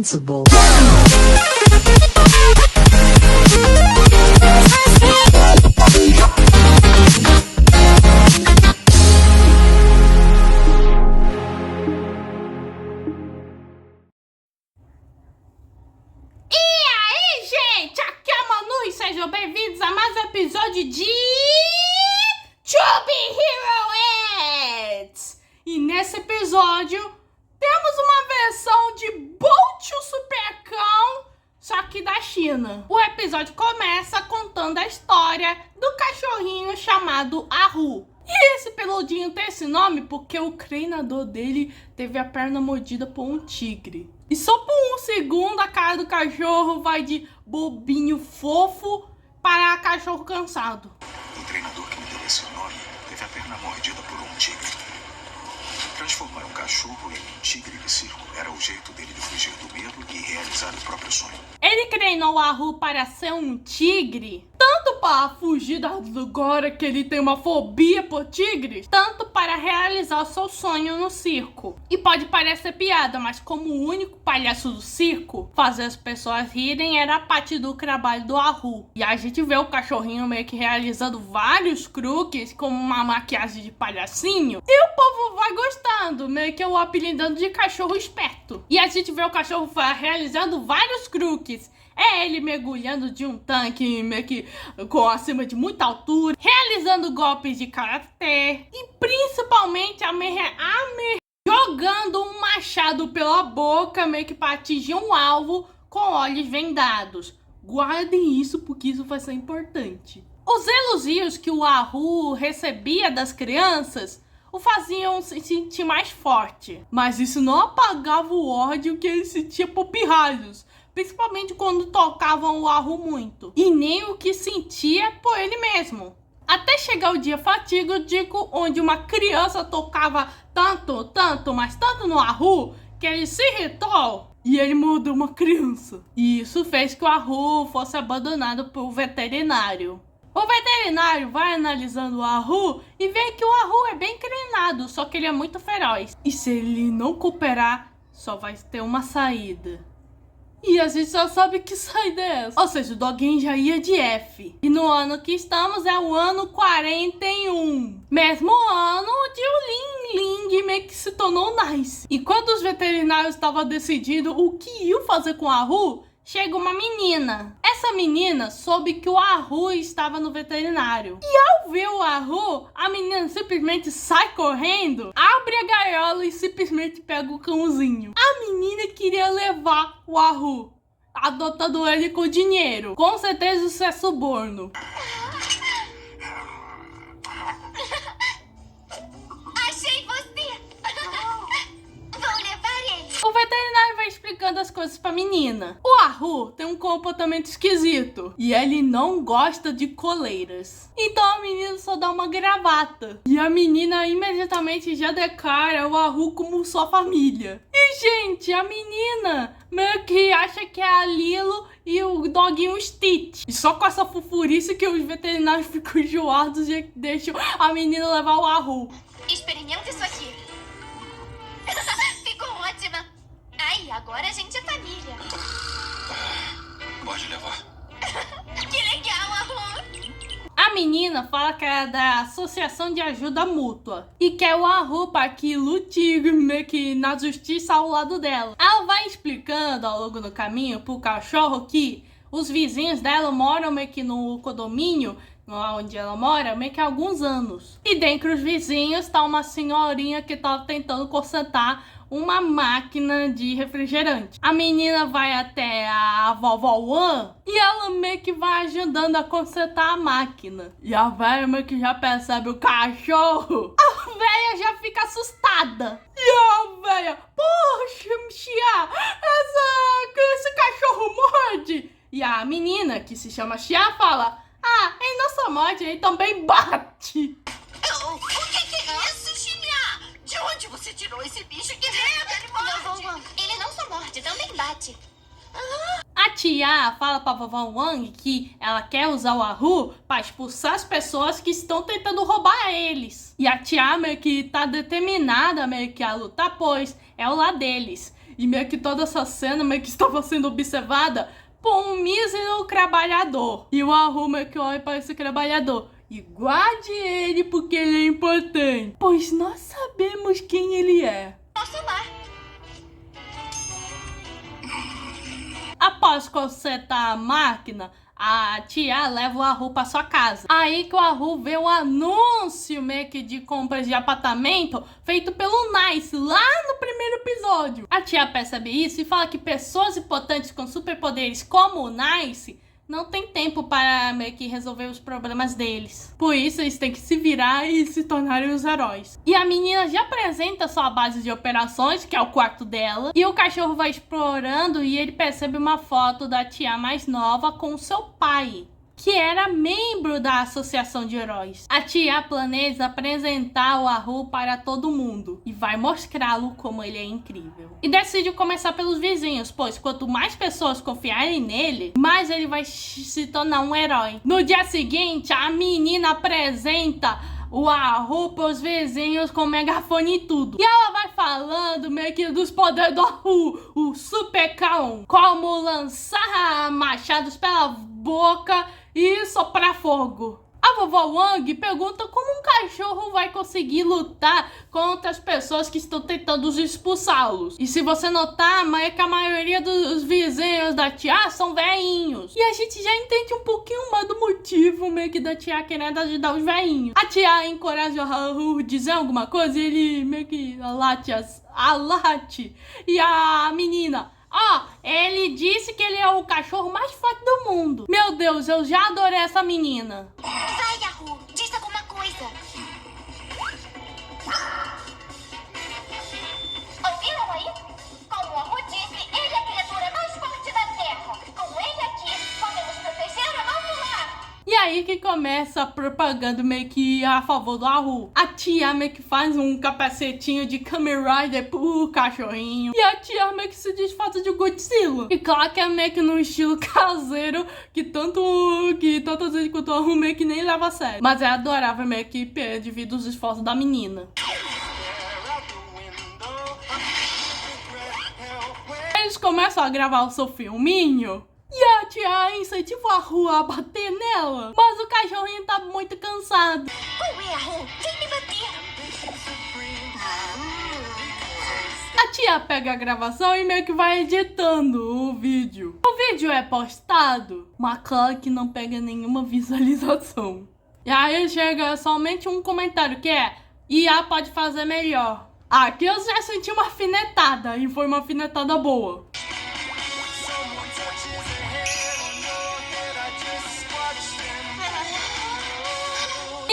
invincible. Sejam bem-vindos a mais um episódio de Chubby Heroes! E nesse episódio temos uma versão de Bolt o Supercão, só que da China. O episódio começa contando a história do cachorrinho chamado Ahu. E esse peludinho tem esse nome porque o treinador dele teve a perna mordida por um tigre. E só por um segundo a cara do cachorro vai de bobinho fofo para cachorro cansado. O treinador que me deu esse nome teve a perna mordida por um tigre. Transformar um cachorro em um tigre de circo era o jeito dele de fugir do medo e realizar o próprio sonho. Ele treinou o Ahu para ser um tigre, tanto para fugir agora que ele tem uma fobia por tigres, tanto para realizar o seu sonho no circo. E pode parecer piada, mas como o único palhaço do circo, fazer as pessoas rirem era a parte do trabalho do Ahu. E a gente vê o cachorrinho meio que realizando vários truques, como uma maquiagem de palhacinho, e o povo vai gostando, meio que o apelidando de cachorro esperto. E a gente vê o cachorro realizando vários truques. É ele mergulhando de um tanque meio que com acima de muita altura, realizando golpes de karatê e principalmente jogando um machado pela boca meio que para atingir um alvo com olhos vendados. Guardem isso porque isso vai ser importante. Os elogios que o Ahu recebia das crianças o faziam se sentir mais forte, mas isso não apagava o ódio que ele sentia por pirralhos, principalmente quando tocavam o Ahu muito, e nem o que sentia por ele mesmo. Até chegar o dia fatídico onde uma criança tocava tanto, mas tanto no Ahu, que ele se irritou e ele mordeu uma criança. E isso fez que o Ahu fosse abandonado pelo veterinário. O veterinário vai analisando o Ahu e vê que o Ahu é bem treinado, só que ele é muito feroz. E se ele não cooperar, só vai ter uma saída. E a gente já sabe que saída é essa. Ou seja, o doguinho já ia de F. E no ano que estamos é o ano 41. Mesmo ano de o Ling Ling meio que se tornou nice. E quando os veterinários estavam decidindo o que iam fazer com o Ahu, chega uma menina. Essa menina soube que o Ahu estava no veterinário. E ao ver o Ahu, a menina simplesmente sai correndo, abre a gaiola e simplesmente pega o cãozinho. A menina queria levar o Ahu, adotando ele com dinheiro. Com certeza isso é suborno. Achei você! Vou levar ele! O veterinário vai explicando as coisas pra menina. O Ahu tem um comportamento esquisito e ele não gosta de coleiras. Então a menina só dá uma gravata. E a menina imediatamente já declara o Ahu como sua família. E, gente, a menina meio que acha que é a Lilo e o doguinho Stitch. E só com essa fofurice que os veterinários ficam enjoados e deixam a menina levar o Ahu. Experimenta isso aqui. Ficou ótima. Ai, agora a gente é família. Pode levar. Que legal, Ahu. A menina fala que é da Associação de Ajuda Mútua e quer o Ahu para que lute meio que na justiça ao lado dela. Ela vai explicando ao longo do caminho pro cachorro que os vizinhos dela moram meio que no condomínio onde ela mora meio que há alguns anos. E dentre os vizinhos tá uma senhorinha que tá tentando consertar uma máquina de refrigerante. A menina vai até a vovó Wan e ela meio que vai ajudando a consertar a máquina. E a velha meio que já percebe o cachorro. A velha já fica assustada. E a velha, poxa, Xia, esse cachorro morde. E a menina, que se chama Xia, fala, ah, ele não só morde, ele também bate. O que é isso, Xinha? De onde você tirou esse bicho? Que medo, ele morde! Ele não só morde, também bate. A tia fala pra vovó Wang que ela quer usar o Ahu pra expulsar as pessoas que estão tentando roubar eles. E a tia meio que tá determinada meio que a lutar, pois é o lar deles. E meio que toda essa cena meio que estava sendo observada por um mísero trabalhador. E o Haru meio que olha para esse trabalhador. E guarde ele porque ele é importante. Pois nós sabemos quem ele é. Nosso lar. Após consertar a máquina, a tia leva o Haru para sua casa. Aí que o Haru vê um anúncio meio que de compras de apartamento feito pelo Nice lá no primeiro episódio. A tia percebe isso e fala que pessoas importantes com superpoderes como o Nice não tem tempo para meio que resolver os problemas deles. Por isso eles têm que se virar e se tornarem os heróis. E a menina já apresenta sua base de operações, que é o quarto dela. E o cachorro vai explorando e ele percebe uma foto da tia mais nova com seu pai, que era membro da Associação de Heróis. A tia planeja apresentar o Haru para todo mundo e vai mostrá-lo como ele é incrível. E decide começar pelos vizinhos, pois quanto mais pessoas confiarem nele, mais ele vai se tornar um herói. No dia seguinte, a menina apresenta o Haru pros vizinhos com megafone e tudo. E ela vai falando meio que dos poderes do Haru, o Super Kaon, como lançar machados pela boca e soprar fogo. A vovó Wang pergunta como um cachorro vai conseguir lutar contra as pessoas que estão tentando expulsá-los. E se você notar, é que a maioria dos vizinhos da tia são velhinhos. E a gente já entende um pouquinho mais do motivo meio que da tia querendo ajudar os velhinhos. A tia encoraja o Haru a dizer alguma coisa e ele meio que alate. E a menina... ele disse que ele é o cachorro mais forte do mundo. Meu Deus, eu já adorei essa menina. Vai, Haru, diz alguma coisa. Ouviram aí? Como o Haru disse, ele é a criatura mais forte da Terra. Com ele aqui, podemos proteger o nosso lar. E aí que começa a propaganda meio que a favor do Haru. A tia meio que faz um capacetinho de Kamen Rider pro cachorrinho. E a tia meio que se desfaz de Godzilla. E claro que é meio que no estilo caseiro, que tantas vezes quanto o Haru meio que nem leva a sério. Mas é adorável meio que devido aos esforços da menina. Eles começam a gravar o seu filminho. E a tia incentiva o Haru a bater nela. Mas o cachorrinho tá muito cansado. Qual é, Haru? Vem me bater. A tia pega a gravação e meio que vai editando o vídeo. O vídeo é postado, mas claro que não pega nenhuma visualização. E aí chega somente um comentário que é: IA pode fazer melhor. Aqui eu já senti uma alfinetada e foi uma alfinetada boa.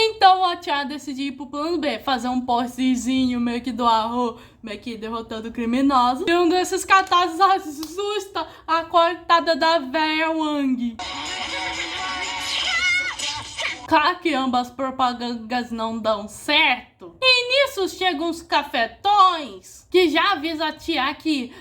Então a tia decidiu ir pro plano B, fazer um postzinho meio que do Haru, meio que derrotando criminosos. E um desses cartazes assusta a coitada da véia Wang. Claro que ambas propagandas não dão certo. E nisso chegam uns cafetões que já avisa a tia que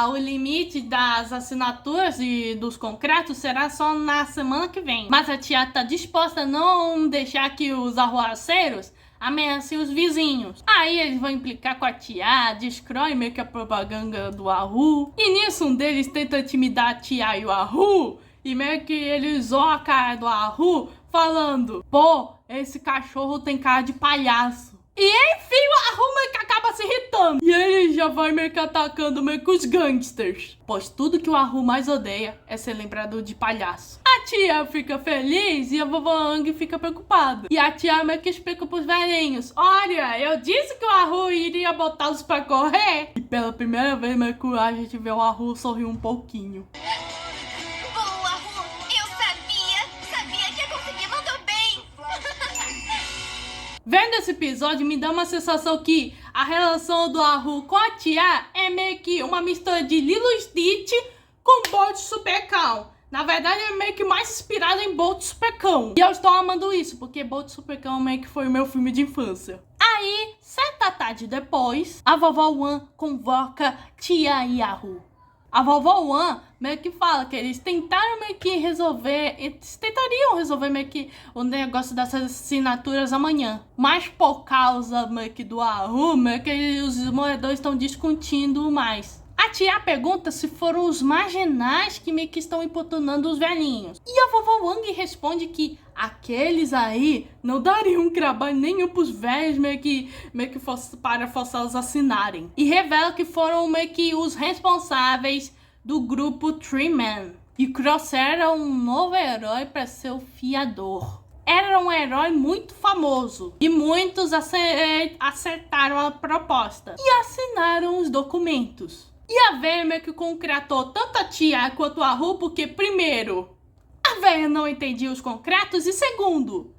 o limite das assinaturas e dos concretos será só na semana que vem. Mas a tia tá disposta a não deixar que os arruaceiros ameacem os vizinhos. Aí eles vão implicar com a tia, destrói meio que a propaganda do Haru. E nisso um deles tenta intimidar a tia e o Haru. E meio que ele zoa a cara do Haru, falando: pô, esse cachorro tem cara de palhaço. E enfim o Haru meio que acaba se irritando. E ele já vai meio que atacando meio que os gangsters. Pois tudo que o Haru mais odeia é ser lembrado de palhaço. A tia fica feliz e a vovó Wang fica preocupada. E a tia meio que explica pros velhinhos: olha, eu disse que o Haru iria botá-los pra correr. E pela primeira vez meio que a gente vê o Haru sorrir um pouquinho. Vendo esse episódio, me dá uma sensação que a relação do Haru com a tia é meio que uma mistura de Lilo e Stitch com Bolt Super Cão. Na verdade, é meio que mais inspirado em Bolt Super Cão. E eu estou amando isso, porque Bolt Super Cão meio que foi o meu filme de infância. Aí, certa tarde depois, a vovó Wan convoca tia e Haru. A vovó Wan meio que fala que eles tentaram meio que resolver, eles tentariam resolver meio que o negócio dessas assinaturas amanhã. Mas por causa meio que do Haru, meio que os moradores estão discutindo mais. A Tia pergunta se foram os marginais que meio que estão importunando os velhinhos. E a vovó Wang responde que aqueles aí não dariam trabalho nenhum pros velhos meio que para forçá-los a assinarem. E revela que foram meio que os responsáveis do grupo Three Men. E Crosshair era um novo herói para ser o fiador. Era um herói muito famoso e muitos acertaram a proposta e assinaram os documentos. E a véia meio que concretou tanto a Tia quanto a Ru, porque primeiro, a véia não entendia os concretos e segundo,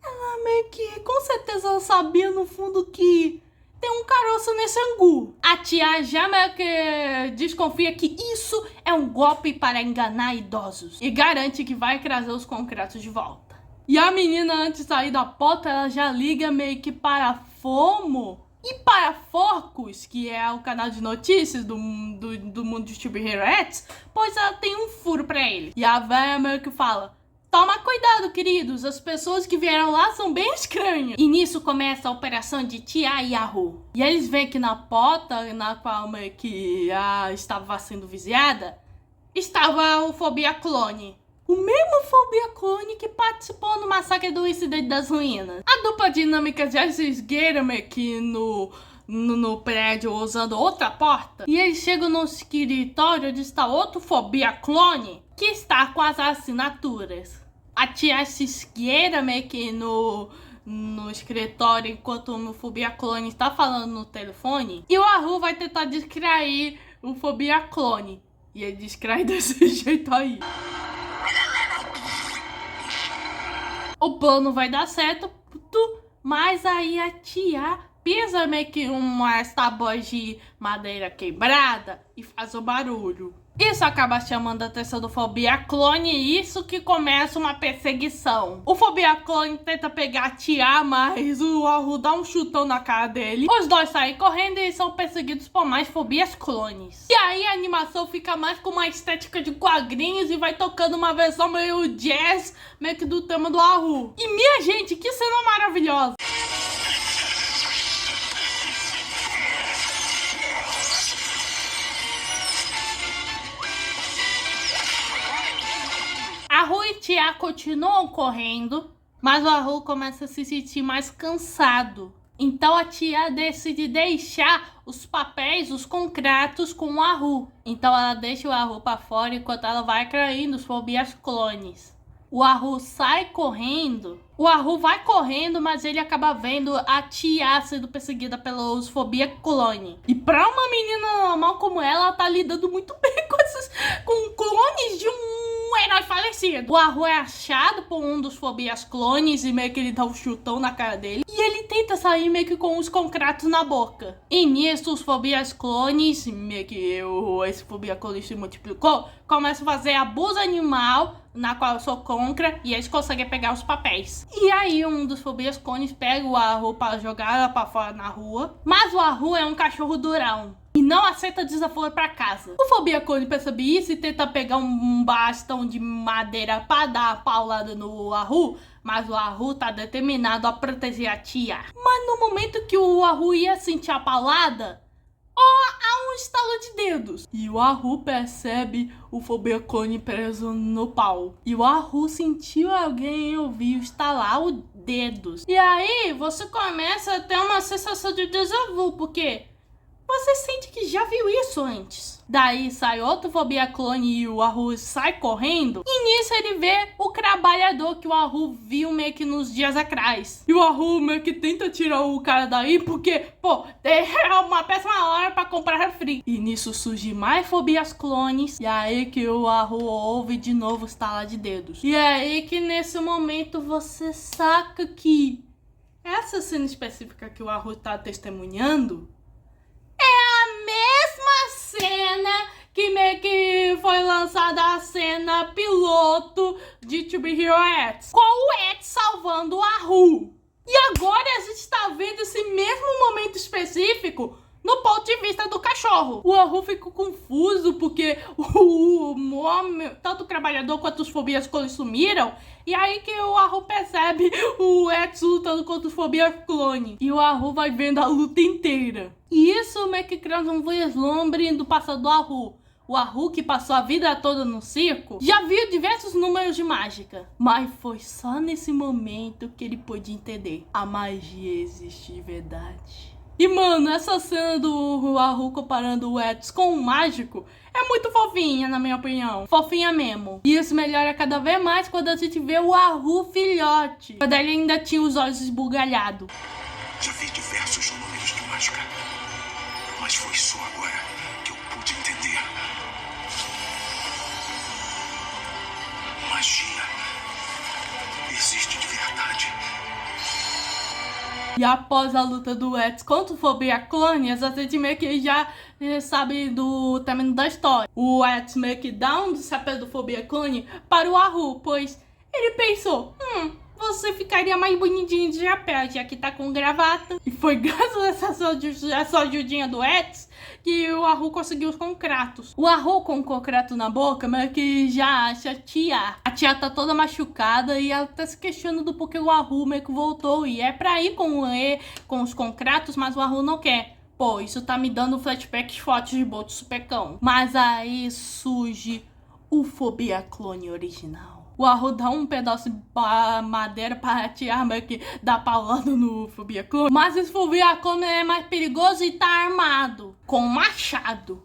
ela meio que com certeza ela sabia no fundo que tem um caroço nesse angu. A Tia já meio que desconfia que isso é um golpe para enganar idosos e garante que vai trazer os concretos de volta. E a menina, antes de sair da porta, ela já liga meio que para FOMO e para Focus, que é o canal de notícias do mundo de Tube Heroes, pois ela tem um furo pra ele. E a véia meio que fala: toma cuidado, queridos, as pessoas que vieram lá são bem estranhas. E nisso começa a operação de Tia e a Ru. E eles veem que na porta, na qual meio que estava sendo vigiada, estava o Fobia Clone. O mesmo Fobia Clone que participou no massacre do Incidente das Ruínas. A dupla dinâmica já se esgueira meio que no prédio usando outra porta. E eles chegam no escritório onde está outro Fobia Clone que está com as assinaturas. A Tia se esgueira meio que no escritório enquanto o Fobia Clone está falando no telefone. E o Haru vai tentar distrair o Fobia Clone. E ele distrai desse jeito aí. O plano vai dar certo, mas aí a Tia pisa meio que umas tábuas de madeira quebrada e faz o barulho. Isso acaba chamando a atenção do Fobia Clone e isso que começa uma perseguição. O Fobia Clone tenta pegar a Tia, mas o Haru dá um chutão na cara dele. Os dois saem correndo e são perseguidos por mais Fobias Clones. E aí a animação fica mais com uma estética de quadrinhos e vai tocando uma versão meio jazz, meio que do tema do Haru. E minha gente, que cena maravilhosa! A Ru e Tia continuam correndo, mas o Haru começa a se sentir mais cansado. Então a Tia decide deixar os papéis, os concretos com o Haru. Então ela deixa o Haru para fora enquanto ela vai caindo os Fobias Clones. O Haru sai correndo. O Haru vai correndo, mas ele acaba vendo a Tia sendo perseguida pelos Fobia Clone. E pra uma menina normal como ela tá lidando muito bem com clones de um herói falecido. O Haru é achado por um dos Fobias Clones e meio que ele dá um chutão na cara dele. E ele tenta sair meio que com os concretos na boca. E nisso os Fobias Clones, meio que esse Fobia Clone se multiplicou, começa a fazer abuso animal, na qual eu sou contra, e eles conseguem pegar os papéis. E aí um dos Fobias Clones pega o Haru para jogar ela para fora na rua, mas o Haru é um cachorro durão e não aceita desaforo para casa. O Fobia Clone percebe isso e tenta pegar um bastão de madeira para dar a paulada no Haru, mas o Haru tá determinado a proteger a Tia. Mas no momento que o Haru ia sentir a paulada, há um estalo de dedos. E o Haru percebe o Fobia Clone preso no pau. E o Haru sentiu alguém ouvir estalar os dedos. E aí você começa a ter uma sensação de déjà vu, porque você sente que já viu isso antes. Daí sai outro Fobia Clone e o Haru sai correndo. E nisso ele vê o trabalhador que o Haru viu meio que nos dias atrás. E o Haru meio que tenta tirar o cara daí porque, pô, é uma péssima hora pra comprar refri. E nisso surge mais Fobias Clones. E aí que o Haru ouve de novo estalar de dedos. E é aí que nesse momento você saca que essa cena específica que o Haru tá testemunhando cena que meio que foi lançada a cena piloto de To Be Hero X, com o X salvando o Haru. E agora a gente está vendo esse mesmo momento específico no ponto de vista do cachorro. O Arru ficou confuso porque o homem, tanto o trabalhador quanto os fobias clones sumiram. E aí que o Arru percebe o Eds lutando contra os fobias clone. E o Arru vai vendo a luta inteira. E isso meio que cria um vislumbre do passado do Arru. O Arru, que passou a vida toda no circo, já viu diversos números de mágica. Mas foi só nesse momento que ele pôde entender. A magia existe de verdade. E, mano, essa cena do Arru comparando o Eds com o mágico é muito fofinha, na minha opinião. Fofinha mesmo. E isso melhora cada vez mais quando a gente vê o Arru filhote. Quando ele ainda tinha os olhos esbugalhados. Já vi diversos números de mágica, mas foi só agora que eu pude entender. Magia existe de verdade. E após a luta do Eds contra o Fobia Clone, a gente meio que já sabe do término da história. O Eds meio que dá um dos chapéus do Fobia Clone para o Arru, pois ele pensou, você ficaria mais bonitinho de chapéu, já que tá com gravata. E foi graças a essa ajudinha do Eds que o Arru conseguiu os concretos. O Arru com o concreto na boca meio que já acha a Tia. A Tia tá toda machucada e ela tá se questionando do porquê o Arru meio que voltou. E é pra ir com os concretos, mas o Arru não quer. Pô, isso tá me dando flashbacks fortes de Bolt Supercão. Mas aí surge o Fobia Clone original. O Arru dá um pedaço de madeira para atirar, meio que dá paulada no Fobia Clone. Mas esse Fobia Clone é mais perigoso e tá armado com um machado.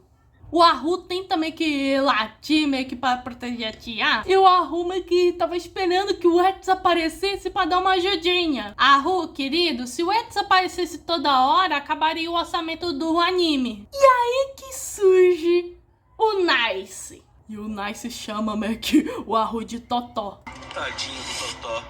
O Arru tenta meio que latir, meio que para proteger a Tia. E o Arru meio que tava esperando que o Eds aparecesse para dar uma ajudinha. Arru, querido, se o Eds aparecesse toda hora, acabaria o orçamento do anime. E aí que surge o Nice. E o Nice chama meio que o Arru de Totó. Tadinho do Totó.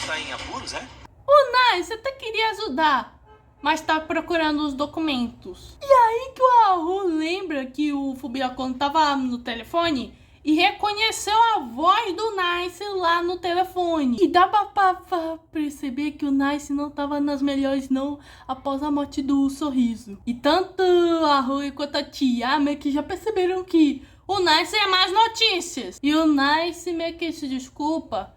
Tá em apuros, é? O Nice até queria ajudar, mas tá procurando os documentos. E aí que o Arru lembra que o Fobia Clone tava no telefone e reconheceu a voz do Nice lá no telefone. E dá pra perceber que o Nice não tava nas melhores não após a morte do Sorriso. E tanto a Arru quanto a Tia meio que já perceberam que o Nice é mais notícias. E o Nice meio que se desculpa,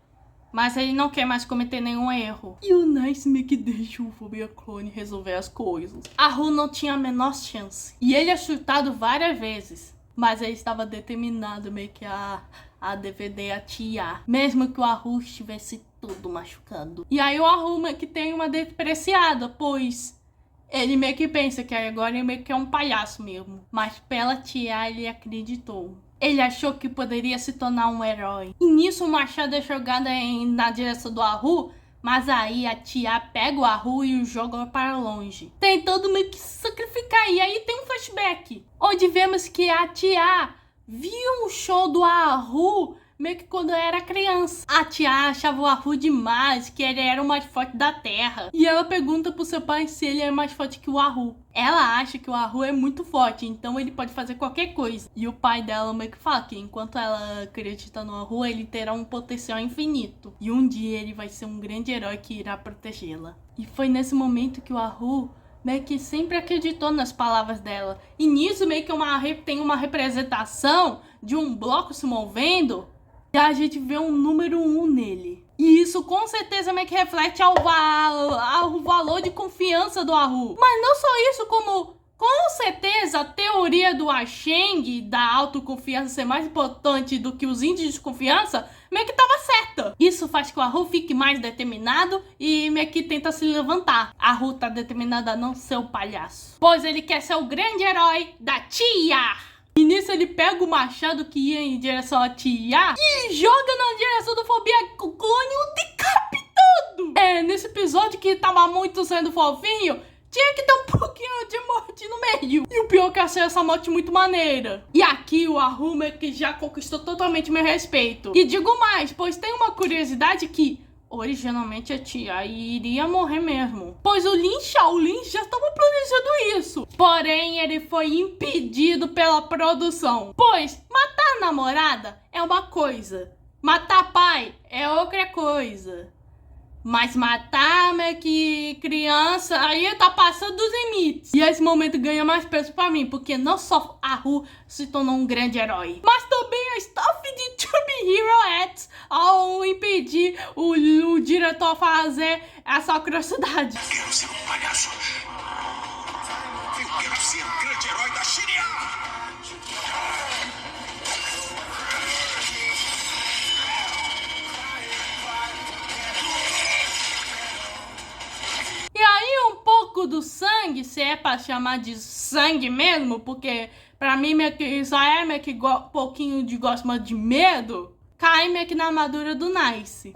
mas ele não quer mais cometer nenhum erro. E o Nice meio que deixa o Fobia Clone resolver as coisas. A Arru não tinha a menor chance. E ele é chutado várias vezes. Mas ele estava determinado meio que a defender a Tia. Mesmo que o Arru estivesse tudo machucando. E aí o Arru meio que tem uma depreciada, pois ele meio que pensa que agora ele meio que é um palhaço mesmo. Mas pela Tia ele acreditou. Ele achou que poderia se tornar um herói. E nisso o machado é jogado na direção do Arru. Mas aí a Tia pega o Arru e o joga para longe, tentando meio que sacrificar. E aí tem um flashback, onde vemos que a Tia viu um show do Arru meio que quando era criança. A Tia achava o Arru demais, que ele era o mais forte da Terra. E ela pergunta pro seu pai se ele é mais forte que o Arru. Ela acha que o Arru é muito forte, então ele pode fazer qualquer coisa. E o pai dela meio que fala que enquanto ela acredita no Arru, ele terá um potencial infinito. E um dia ele vai ser um grande herói que irá protegê-la. E foi nesse momento que o Arru meio que sempre acreditou nas palavras dela. E nisso meio que tem uma representação de um bloco se movendo. E a gente vê um número 1 nele. E isso com certeza meio que reflete ao valor de confiança do Arru. Mas não só isso, como com certeza a teoria do Asheng, da autoconfiança ser mais importante do que os índices de confiança, meio que tava certa. Isso faz que o Arru fique mais determinado e meio que tenta se levantar. Arru tá determinado a não ser o palhaço, pois ele quer ser o grande herói da Tia. E nisso ele pega o machado que ia em direção à Tia e joga na direção do Fobia Clone o decapitando. Nesse episódio que tava muito sendo fofinho, tinha que ter um pouquinho de morte no meio. E o pior é que achei essa morte muito maneira. E aqui o Arru meio que já conquistou totalmente meu respeito. E digo mais, pois tem uma curiosidade que originalmente a Tia iria morrer mesmo, pois o Lin Shaolin já estava planejando isso. Porém, ele foi impedido pela produção, pois matar a namorada é uma coisa, matar pai é outra coisa. Mas matar, que criança, aí tá passando dos limites. E esse momento ganha mais peso pra mim, porque não só a Ru se tornou um grande herói, mas também a staff de Chubby Hero X ao impedir o diretor a fazer essa atrocidade. Quero ser um palhaço. Eu quero ser o grande herói da Shiria! E aí um pouco do sangue, se é pra chamar de sangue mesmo, porque pra mim isso aí é que um pouquinho de gosto de medo, cai na armadura do Nice.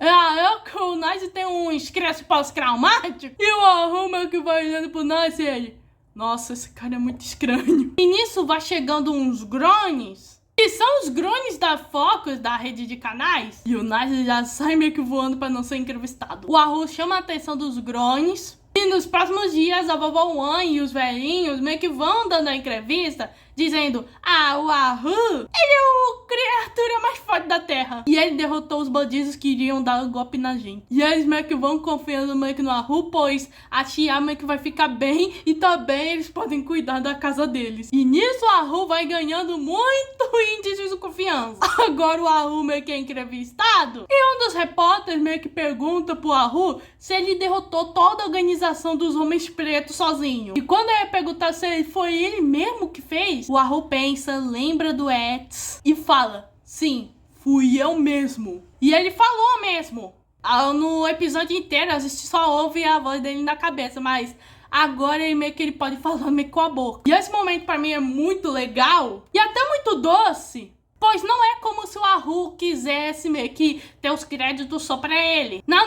O Nice tem um estresse pós-traumático e o Arruma que vai olhando pro Nice e ele... Nossa, esse cara é muito estranho. E nisso vai chegando uns Grones, que são os Grones da Focus, da rede de canais. E o Nice já sai meio que voando pra não ser entrevistado. O Arru chama a atenção dos Grones. E nos próximos dias, a vovó Wan e os velhinhos meio que vão dando a entrevista, dizendo: o Arru, ele é a criatura mais forte da Terra. E ele derrotou os bandidos que iriam dar um golpe na gente. E eles meio que vão confiando no Arru, pois a tia meio que vai ficar bem e também eles podem cuidar da casa deles. E nisso o Arru vai ganhando muito índice de confiança. Agora o Arru meio que é entrevistado e um dos repórteres meio que pergunta pro Arru se ele derrotou toda a organização dos homens pretos sozinho. E quando ele perguntar se foi ele mesmo que fez, o Arru pensa, lembra do Eds e fala: sim, fui eu mesmo. E ele falou mesmo. No episódio inteiro a gente só ouve a voz dele na cabeça, mas agora ele pode falar meio com a boca. E esse momento pra mim é muito legal e até muito doce, pois não é como se o Arru quisesse meio que ter os créditos só pra ele. Não.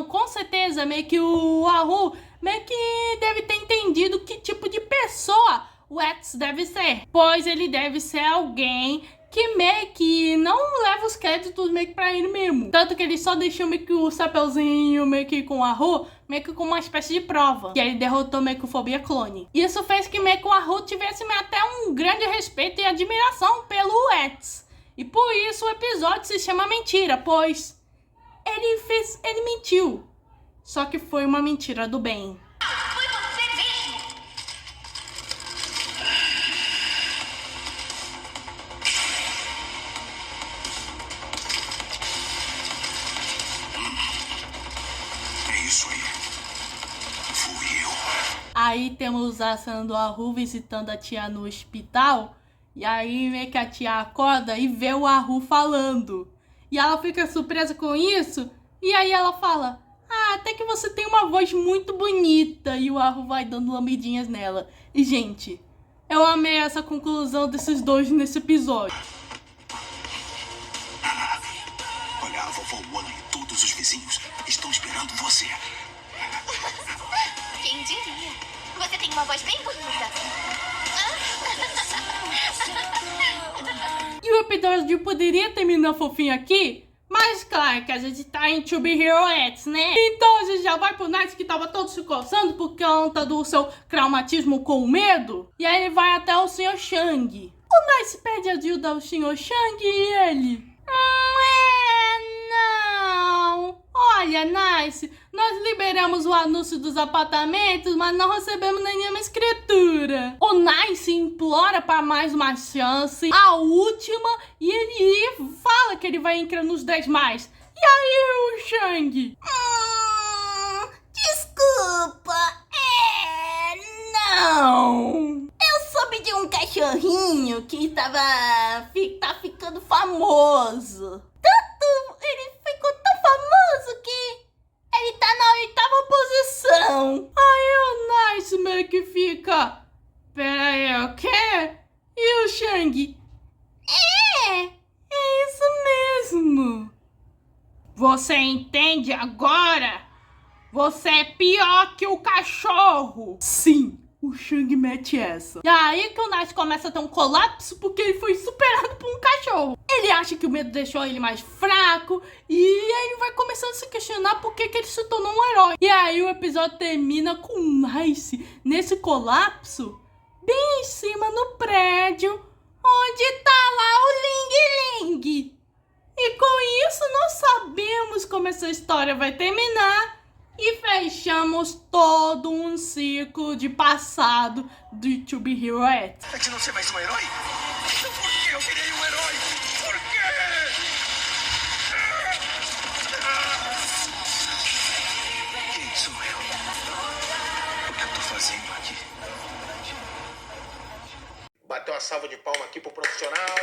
Com certeza meio que o Arru meio que deve ter entendido que tipo de pessoa o Eds deve ser. Pois ele deve ser alguém que meio que não leva os créditos meio que pra ele mesmo. Tanto que ele só deixou meio que o chapeuzinho meio que com o Arru, meio que com uma espécie de prova. E aí ele derrotou meio que o Fobia Clone. Isso fez que meio que o Arru tivesse até um grande respeito e admiração pelo Eds. E por isso o episódio se chama Mentira, pois ele mentiu. Só que foi uma mentira do bem. Foi você mesmo! É isso aí. Fui eu. Aí temos a cena do Arru visitando a tia no hospital. E aí meio que a tia acorda e vê o Arru falando. E ela fica surpresa com isso. E aí ela fala: até que você tem uma voz muito bonita. E o Arru vai dando lambidinhas nela. E gente, eu amei essa conclusão desses dois nesse episódio. Olha, a vovó Wan e todos os vizinhos estão esperando você. Quem diria? Você tem uma voz bem bonita. E o episódio poderia terminar fofinho aqui, mas claro que a gente tá em Chubby Hero X, né? Então a gente já vai pro Nice, que tava todo se coçando por conta do seu traumatismo com o medo. E aí ele vai até o Sr. Shang. O Nice pede ajuda ao Sr. Shang e ele... não. Olha, Nice, nós liberamos o anúncio dos apartamentos, mas não recebemos nenhuma escritura. O Nice implora para mais uma chance, a última, e ele fala que ele vai entrar nos 10 mais. E aí, o Shang? Desculpa, não. Eu soube de um cachorrinho que tá ficando famoso. Ele ficou tão famoso que ele tá na 8ª posição. Aí o Nice meio que fica... Pera aí, o quê? E o Shang? É isso mesmo. Você entende agora? Você é pior que o cachorro. Sim. O Shang mete essa. E aí que o Nice começa a ter um colapso porque ele foi superado por um cachorro. Ele acha que o medo deixou ele mais fraco e aí ele vai começando a se questionar por que ele se tornou um herói. E aí o episódio termina com o Nice nesse colapso bem em cima no prédio onde tá lá o Ling Ling. E com isso nós sabemos como essa história vai terminar. e fechamos todo um ciclo de passado do To Be Hero X. É de não ser mais um herói? Então por que eu virei um herói? Por quê? Quem sou eu? O que eu tô fazendo aqui? Bateu uma salva de palma aqui pro profissional.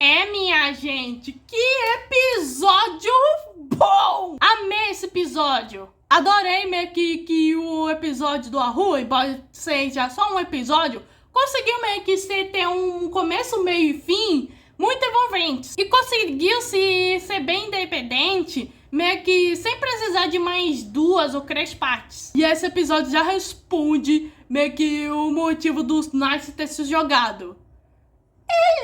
É, minha gente, que episódio bom! Amei esse episódio. Adorei meio que o episódio do Ahu, embora seja só um episódio, conseguiu meio que ter um começo, meio e fim muito envolventes. E conseguiu ser bem independente, meio que sem precisar de mais 2 ou 3 partes. E esse episódio já responde meio que o motivo do Nice ter se jogado.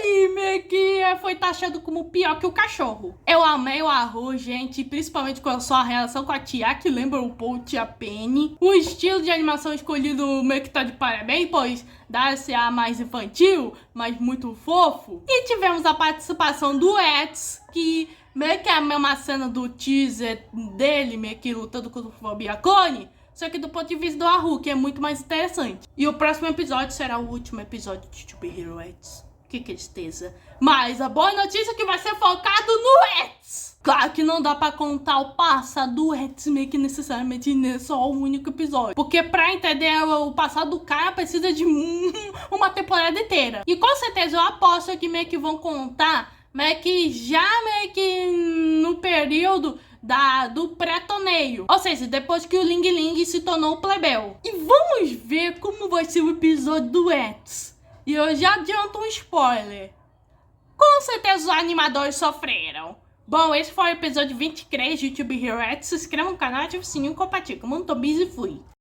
Ele meio que foi taxado como pior que o cachorro. Eu amei o Ahu, gente, principalmente com a sua relação com a Tia, que lembra um pouco Tia Penny. O estilo de animação escolhido meio que tá de parabéns, pois dá-se a mais infantil, mas muito fofo. E tivemos a participação do Eds, que meio que é a mesma cena do teaser dele, meio que lutando contra o Fobia Clone, só que do ponto de vista do Ahu, que é muito mais interessante. E o próximo episódio será o último episódio de To Be Hero X. Que tristeza. Mas a boa notícia é que vai ser focado no Eds. Claro que não dá pra contar o passado do Eds meio que necessariamente nesse só um único episódio. Porque pra entender o passado do cara precisa de uma temporada inteira. E com certeza eu aposto que meio que vão contar meio que no período do pré-torneio. Ou seja, depois que o Ling Ling se tornou plebeu. E vamos ver como vai ser o episódio do Eds. E eu já adianto um spoiler. Com certeza os animadores sofreram. Bom, esse foi o episódio 23 de To Be Hero X. Se inscreva no canal, ative o sininho e compartilhe. Muito busy, fui.